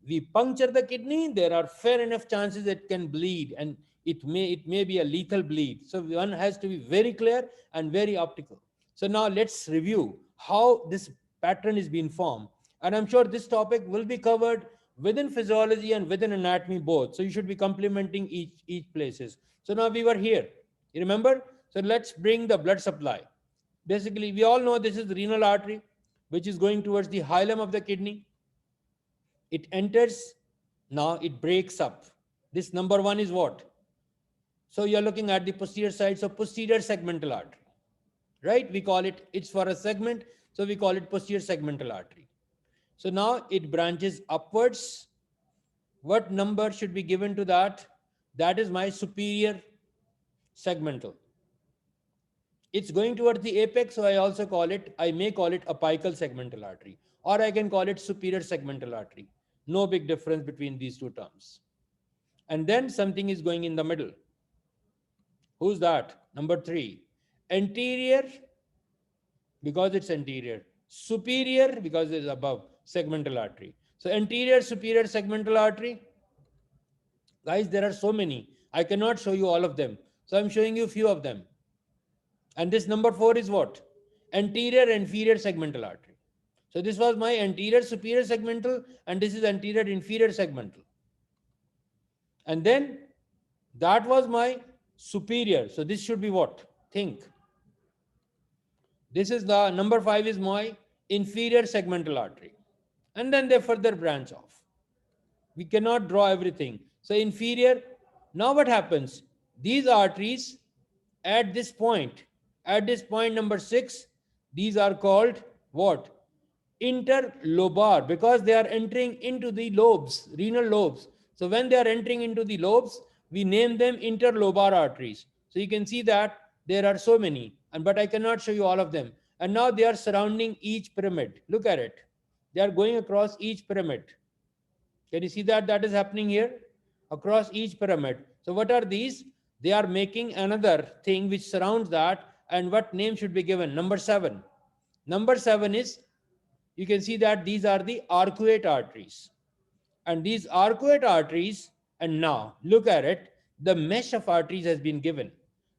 S1: We puncture the kidney, there are fair enough chances it can bleed, and it may be a lethal bleed. So one has to be very clear and very optical. So now let's review how this pattern is being formed. And I'm sure this topic will be covered within physiology and within anatomy both. So you should be complementing each places. So now we were here. You remember? So let's bring the blood supply. Basically, we all know this is the renal artery, which is going towards the hilum of the kidney. It enters, now it breaks up. This number one is what? So you're looking at the posterior side, so posterior segmental artery, right? We call it, it's for a segment, so we call it posterior segmental artery. So now it branches upwards. What number should be given to that? That is my superior segmental. It's going towards the apex, so I may call it apical segmental artery, or I can call it superior segmental artery. No big difference between these two terms. And then something is going in the middle. Who's that? Number three. Anterior, because it's anterior. Superior, because it's above segmental artery. So anterior, superior segmental artery. Guys, there are so many. I cannot show you all of them. So I'm showing you a few of them. And this number 4 is what? Anterior inferior segmental artery. So this was my anterior superior segmental, and this is anterior inferior segmental. And then that was my superior. So this should be what? Think. This is the number 5 is my inferior segmental artery. And then they further branch off. We cannot draw everything. So inferior, now what happens? These arteries at this point number 6, these are called what? Interlobar, because they are entering into the lobes, renal lobes. So when they are entering into the lobes, we name them interlobar arteries. So you can see that there are so many, but I cannot show you all of them. And now they are surrounding each pyramid. Look at it. They are going across each pyramid. Can you see that is happening here? Across each pyramid. So what are these? They are making another thing which surrounds that. And what name should be given? Number 7. Number 7 is, you can see that these are the arcuate arteries. And these arcuate arteries, and now look at it, the mesh of arteries has been given.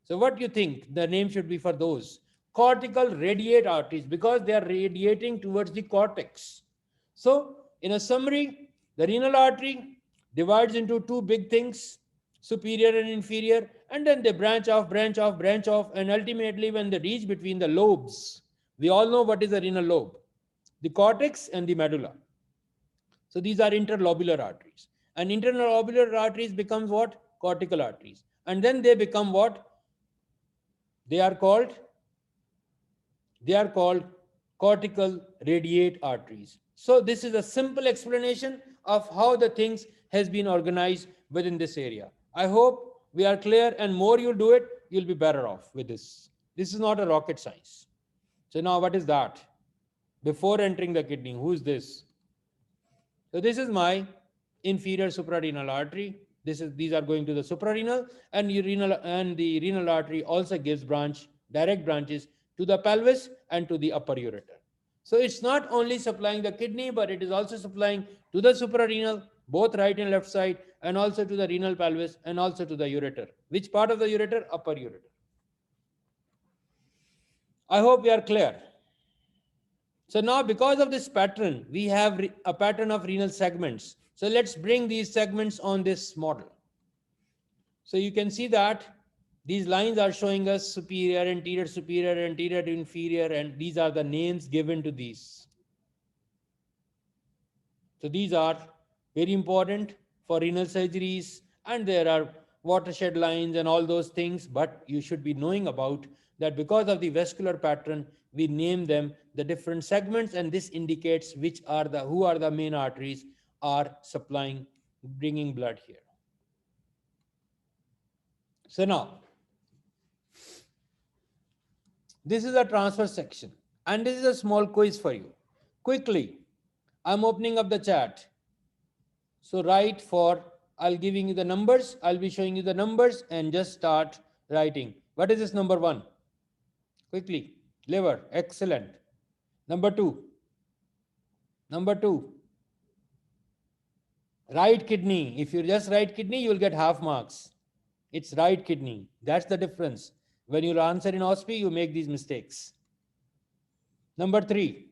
S1: So what do you think the name should be for those? Cortical radiate arteries, because they are radiating towards the cortex. So in a summary, the renal artery divides into two big things, superior and inferior, and then they branch off, and ultimately when they reach between the lobes, we all know what is the renal lobe, the cortex and the medulla. So these are interlobular arteries. And interlobular arteries becomes what? Cortical arteries. And then they become what? They are called cortical radiate arteries. So this is a simple explanation of how the things has been organized within this area. I hope we are clear, and more you do it, you'll be better off with this. This is not a rocket science. So now what is that? Before entering the kidney, who is this? So this is my inferior suprarenal artery. These are going to the suprarenal, and the renal artery also gives direct branches to the pelvis and to the upper ureter. So it's not only supplying the kidney, but it is also supplying to the suprarenal, both right and left side, and also to the renal pelvis, and also to the ureter. Which part of the ureter? Upper ureter. I hope we are clear. So now, because of this pattern, we have a pattern of renal segments. So let's bring these segments on this model. So you can see that these lines are showing us superior, anterior, inferior, and these are the names given to these. So these are very important for renal surgeries, and there are watershed lines and all those things, but you should be knowing about that because of the vascular pattern, we name them the different segments, and this indicates who are the main arteries are supplying, bringing blood here. So now, this is a transfer section, and this is a small quiz for you. Quickly, I'm opening up the chat. So write I'll giving you the numbers, I'll be showing you the numbers, and just start writing. What is this number 1? Quickly. Liver, excellent. Number 2. Right kidney. If you just write kidney, you'll get half marks. It's right kidney. That's the difference. When you answer in OSPI, you make these mistakes. Number 3,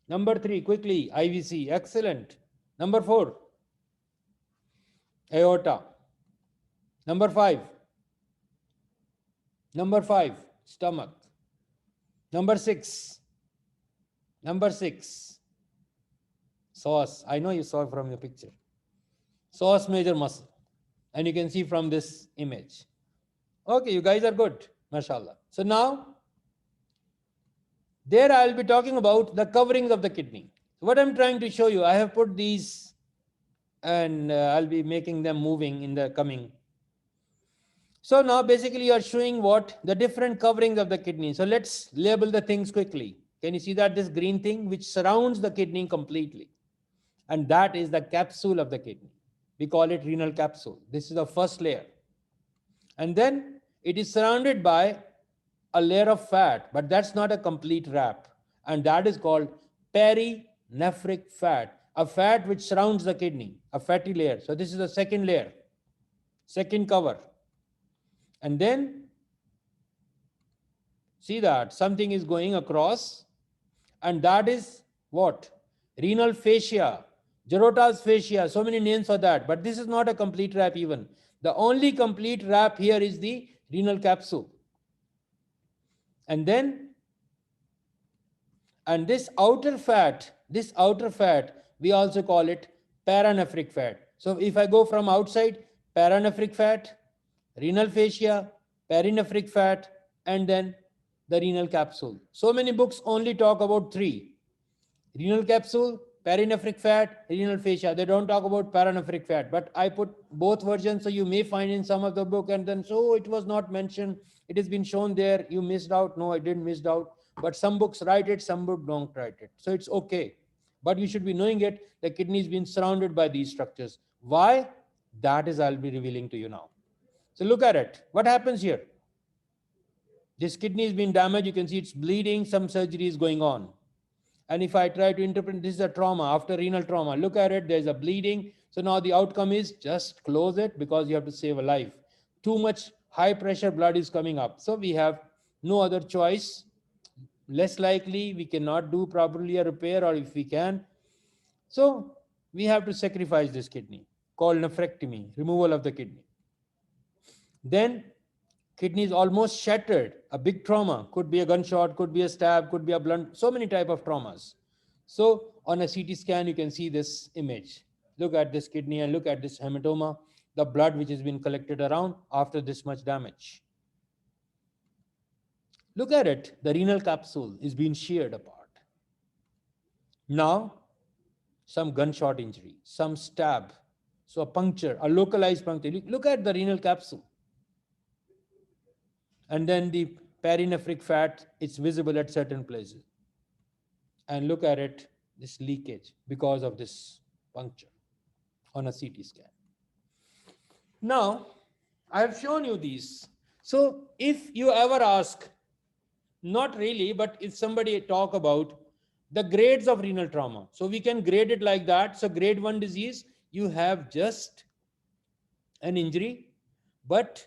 S1: quickly, IVC, excellent. Number 4, aorta. Number 5, stomach. Number 6, psoas. I know you saw from your picture. Psoas major muscle. And you can see from this image. Okay, you guys are good, mashallah. So now, there I'll be talking about the coverings of the kidney. So what I'm trying to show you, I have put these, and I'll be making them moving in the coming. So now basically you are showing what? The different coverings of the kidney. So let's label the things quickly. Can you see that this green thing which surrounds the kidney completely? And that is the capsule of the kidney. We call it renal capsule. This is the first layer. And then it is surrounded by a layer of fat, but that's not a complete wrap. And that is called perinephric fat, a fat which surrounds the kidney, a fatty layer. So this is the second layer, second cover. And then see that something is going across, and that is what? Renal fascia, Gerota's fascia, so many names for that. But this is not a complete wrap even. The only complete wrap here is the renal capsule. And then, and this outer fat, we also call it paranephric fat. So if I go from outside, paranephric fat, renal fascia, perinephric fat, and then the renal capsule. So many books only talk about three: renal capsule, perinephric fat, renal fascia. They don't talk about paranephric fat, but I put both versions, so you may find in some of the book, and then so it was not mentioned. It has been shown there. You missed out. No, I didn't miss out. But some books write it, some books don't write it. So it's okay. But you should be knowing it. The kidney is being surrounded by these structures. Why? That is I'll be revealing to you now. So look at it. What happens here? This kidney has been damaged. You can see it's bleeding. Some surgery is going on. And if I try to interpret, this is a trauma, after renal trauma, look at it, there's a bleeding. So now the outcome is just close it because you have to save a life. Too much high pressure blood is coming up. So we have no other choice. Less likely we cannot do properly a repair, or if we can. So we have to sacrifice this kidney, called nephrectomy, removal of the kidney. Then kidney is almost shattered. A big trauma, could be a gunshot, could be a stab, could be a blunt, so many type of traumas. So on a CT scan, you can see this image. Look at this kidney and look at this hematoma, the blood which has been collected around after this much damage. Look at it, the renal capsule is being sheared apart. Now, some gunshot injury, some stab, so a puncture, a localized puncture. Look at the renal capsule. And then the perinephric fat, it's visible at certain places. And look at it, this leakage because of this puncture on a CT scan. Now, I have shown you these. So if you ever ask, not really, but if somebody talk about the grades of renal trauma, so we can grade it like that. So grade 1 disease, you have just an injury, but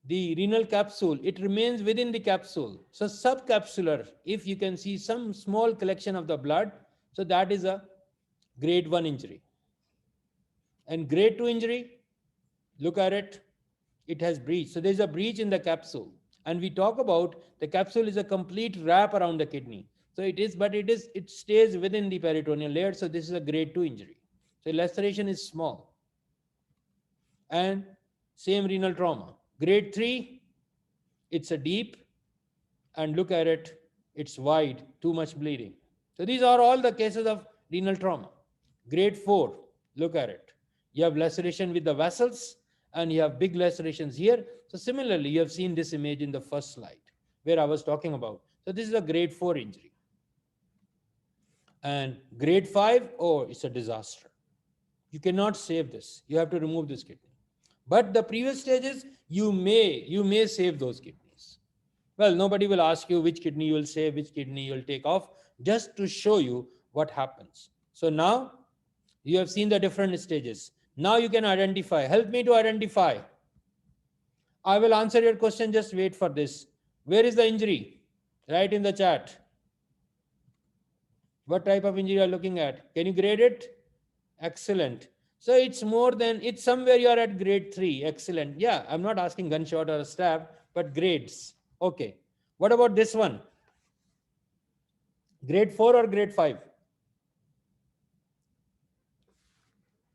S1: the renal capsule, it remains within the capsule. So subcapsular, if you can see some small collection of the blood, so that is a grade 1 injury. And grade 2 injury, look at it, it has breach. So there's a breach in the capsule. And we talk about the capsule is a complete wrap around the kidney. So it is, but it stays within the peritoneal layer. So this is a grade 2 injury. So laceration is small. And same renal trauma. Grade 3, it's a deep, and look at it, it's wide, too much bleeding. So these are all the cases of renal trauma. Grade 4, look at it. You have laceration with the vessels, and you have big lacerations here. So similarly, you have seen this image in the first slide where I was talking about. So this is a grade 4 injury. And grade 5, oh, it's a disaster. You cannot save this. You have to remove this kidney. But the previous stages, you may save those kidneys. Well, nobody will ask you which kidney you will save, which kidney you will take off, just to show you what happens. So now you have seen the different stages. Now you can identify. Help me to identify. I will answer your question. Just wait for this. Where is the injury? Write in the chat. What type of injury you are looking at? Can you grade it? Excellent. So it's more than, it's somewhere you are at grade 3. Excellent. Yeah, I'm not asking gunshot or a stab, but grades. Okay. What about this one? Grade 4 or grade 5?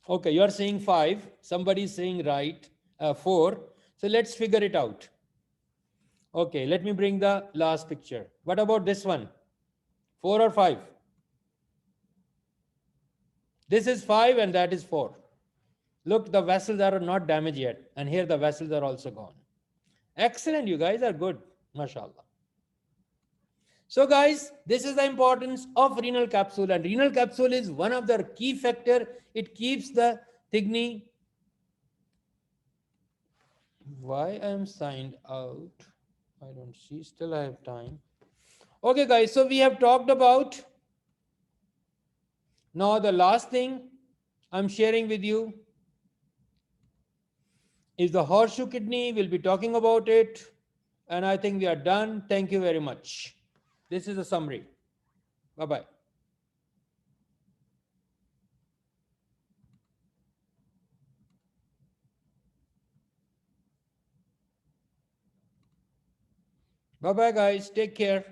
S1: Okay, you are saying 5. Somebody is saying right, 4. So let's figure it out. Okay, let me bring the last picture. What about this one? 4 or 5? This is 5 and that is 4. Look, the vessels are not damaged yet. And here the vessels are also gone. Excellent. You guys are good. MashaAllah. So guys, this is the importance of renal capsule, and renal capsule is one of the key factor. It keeps the kidney. Why I am signed out? I don't see. Still I have time. Okay, guys. So we have talked about now the last thing I'm sharing with you is the horseshoe kidney. We'll be talking about it, and I think we are done. Thank you very much. This is a summary. Bye bye. Bye bye, guys. Take care.